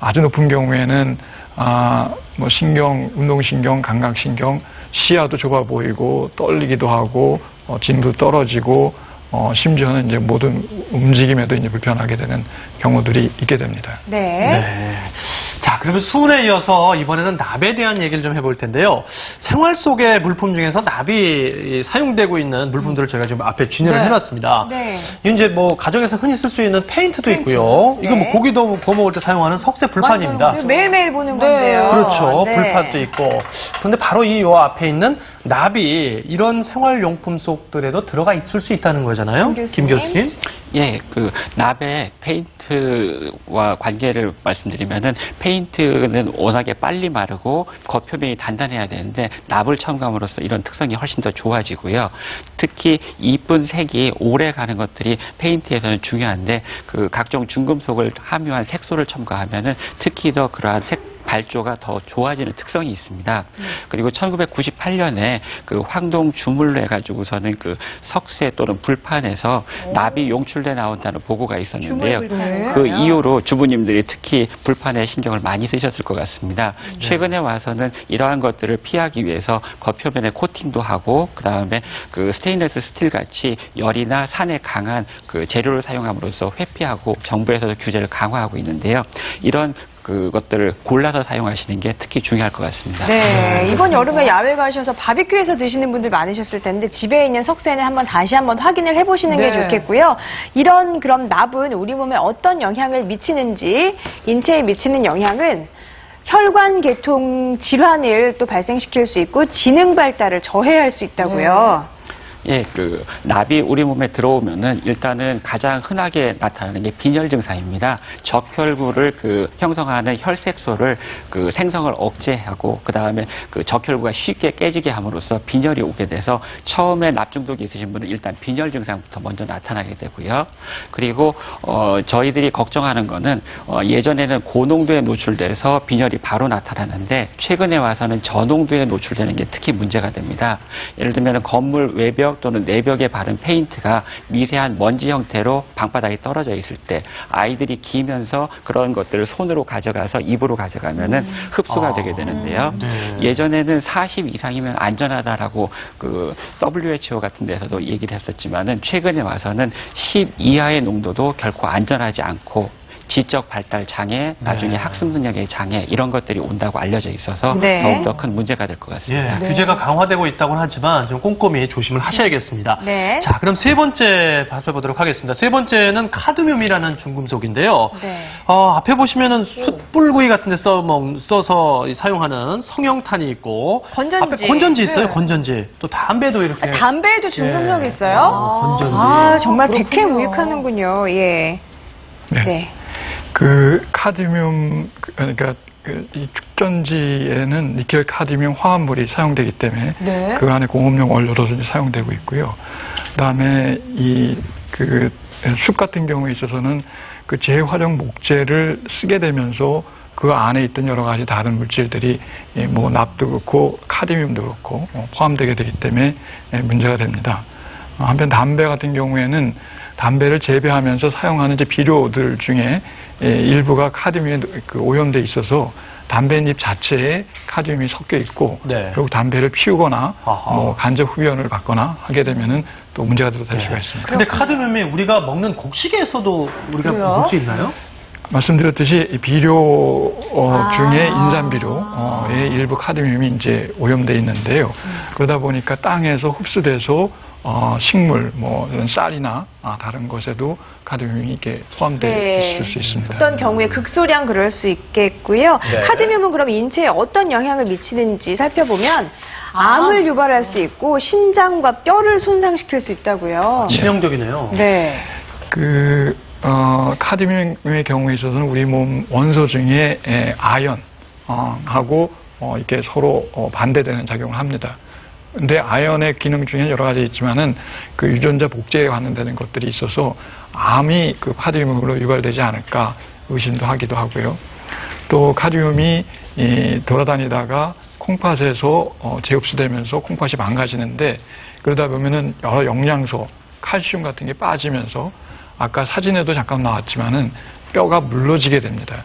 아주 높은 경우에는 뭐 신경, 운동신경, 감각신경, 시야도 좁아 보이고 떨리기도 하고 진도 떨어지고 심지어는 이제 모든 움직임에도 이제 불편하게 되는 경우들이 있게 됩니다. 네. 네. 자, 그러면 수은에 이어서 이번에는 납에 대한 얘기를 좀 해볼 텐데요. 생활 속의 물품 중에서 납이 사용되고 있는 물품들을 저희가 지금 앞에 진열을 네. 해놨습니다. 네. 이제 뭐 가정에서 흔히 쓸 수 있는 페인트도 있고요. 이거 뭐 네. 고기도 구워 먹을 때 사용하는 석쇠 불판입니다. 맞아요. 매일매일 보는 건데요. 그렇죠. 네. 불판도 있고. 그런데 바로 이 요 앞에 있는 납이 이런 생활용품 속들에도 들어가 있을 수 있다는 거잖아요. 김 교수님. 예, 그 납의 페인트와 관계를 말씀드리면은 페인트는 워낙에 빨리 마르고 겉표면이 단단해야 되는데 납을 첨가함으로써 이런 특성이 훨씬 더 좋아지고요. 특히 이쁜 색이 오래 가는 것들이 페인트에서는 중요한데 그 각종 중금속을 함유한 색소를 첨가하면은 특히 더 그러한 발조가 더 좋아지는 특성이 있습니다. 그리고 1998년에 그 황동 주물로 해가지고서는 그 석쇠 또는 불판에서 납이 용출돼 나온다는 보고가 있었는데요. 그 이후로 주부님들이 특히 불판에 신경을 많이 쓰셨을 것 같습니다. 최근에 와서는 이러한 것들을 피하기 위해서 겉표면에 코팅도 하고 그 다음에 그 스테인리스 스틸 같이 열이나 산에 강한 그 재료를 사용함으로써 회피하고 정부에서도 규제를 강화하고 있는데요. 이런 그것들을 골라서 사용하시는 게 특히 중요할 것 같습니다. 네, 이번 여름에 야외 가셔서 바비큐에서 드시는 분들 많으셨을 텐데 집에 있는 석쇠는 다시 한번 확인을 해보시는 게 좋겠고요. 이런 그럼 납은 우리 몸에 어떤 영향을 미치는지, 인체에 미치는 영향은 혈관 계통 질환을 또 발생시킬 수 있고 지능 발달을 저해할 수 있다고요. 예, 그 납이 우리 몸에 들어오면은 일단은 가장 흔하게 나타나는 게 빈혈 증상입니다. 적혈구를 그 형성하는 혈색소를 그 생성을 억제하고 그 다음에 그 적혈구가 쉽게 깨지게 함으로써 빈혈이 오게 돼서 처음에 납 중독이 있으신 분은 일단 빈혈 증상부터 먼저 나타나게 되고요. 그리고 저희들이 걱정하는 거는 예전에는 고농도에 노출돼서 빈혈이 바로 나타나는데 최근에 와서는 저농도에 노출되는 게 특히 문제가 됩니다. 예를 들면 건물 외벽 또는 내벽에 바른 페인트가 미세한 먼지 형태로 방바닥에 떨어져 있을 때 아이들이 기면서 그런 것들을 손으로 가져가서 입으로 가져가면은 흡수가 되게 되는데요. 예전에는 40 이상이면 안전하다라고 그 WHO 같은 데서도 얘기를 했었지만은 최근에 와서는 10 이하의 농도도 결코 안전하지 않고 지적 발달 장애, 나중에 학습 능력의 장애 이런 것들이 온다고 알려져 있어서 더욱더 큰 문제가 될 것 같습니다. 예, 규제가 강화되고 있다고는 하지만 좀 꼼꼼히 조심을 하셔야겠습니다. 네. 자, 그럼 세 번째 살펴보도록 하겠습니다. 세 번째는 카드뮴이라는 중금속인데요. 앞에 보시면은 숯불구이 같은 데 써서 사용하는 성형탄이 있고 건전지. 앞에 건전지 있어요. 건전지. 또 담배도 이렇게. 담배에도 중금속이 있어요? 건전지. 정말 백해무익하는군요. 예. 네. 그 카드뮴, 그러니까 이 축전지에는 니켈 카드뮴 화합물이 사용되기 때문에 그 안에 공업용 원료로 사용되고 있고요. 그다음에 숯 같은 경우에 있어서는 그 재활용 목재를 쓰게 되면서 그 안에 있던 여러 가지 다른 물질들이 뭐 납도 그렇고 카드뮴도 그렇고 포함되게 되기 때문에 문제가 됩니다. 한편 담배 같은 경우에는 담배를 재배하면서 사용하는 이제 비료들 중에 일부가 카드뮴에 오염돼 있어서 담배잎 자체에 카드뮴이 섞여 있고 그리고 담배를 피우거나 뭐 간접 흡연을 받거나 하게 되면은 또 문제가 될 수가 있습니다. 근데 카드뮴이 우리가 먹는 곡식에서도 우리가 볼 수 있나요? 말씀드렸듯이 비료 중에 인삼비료의 일부 카드뮴이 이제 오염돼 있는데요. 그러다 보니까 땅에서 흡수돼서 식물, 뭐 이런 쌀이나 다른 것에도 카드뮴이 이렇게 포함되어 있을 수 있습니다. 어떤 경우에 극소량 그럴 수 있겠고요. 카드뮴은 그럼 인체에 어떤 영향을 미치는지 살펴보면 암을 유발할 수 있고 신장과 뼈를 손상시킬 수 있다고요. 치명적이네요. 네. 카드뮴의 경우에 있어서는 우리 몸 원소 중에 아연 하고 이렇게 서로 반대되는 작용을 합니다. 근데 아연의 기능 중에 여러 가지 있지만은 그 유전자 복제에 관련되는 것들이 있어서 암이 그 카드뮴으로 유발되지 않을까 의심도 하기도 하고요. 또 카드뮴이 돌아다니다가 콩팥에서 재흡수되면서 콩팥이 망가지는데 그러다 보면은 여러 영양소, 칼슘 같은 게 빠지면서 아까 사진에도 잠깐 나왔지만은 뼈가 물러지게 됩니다.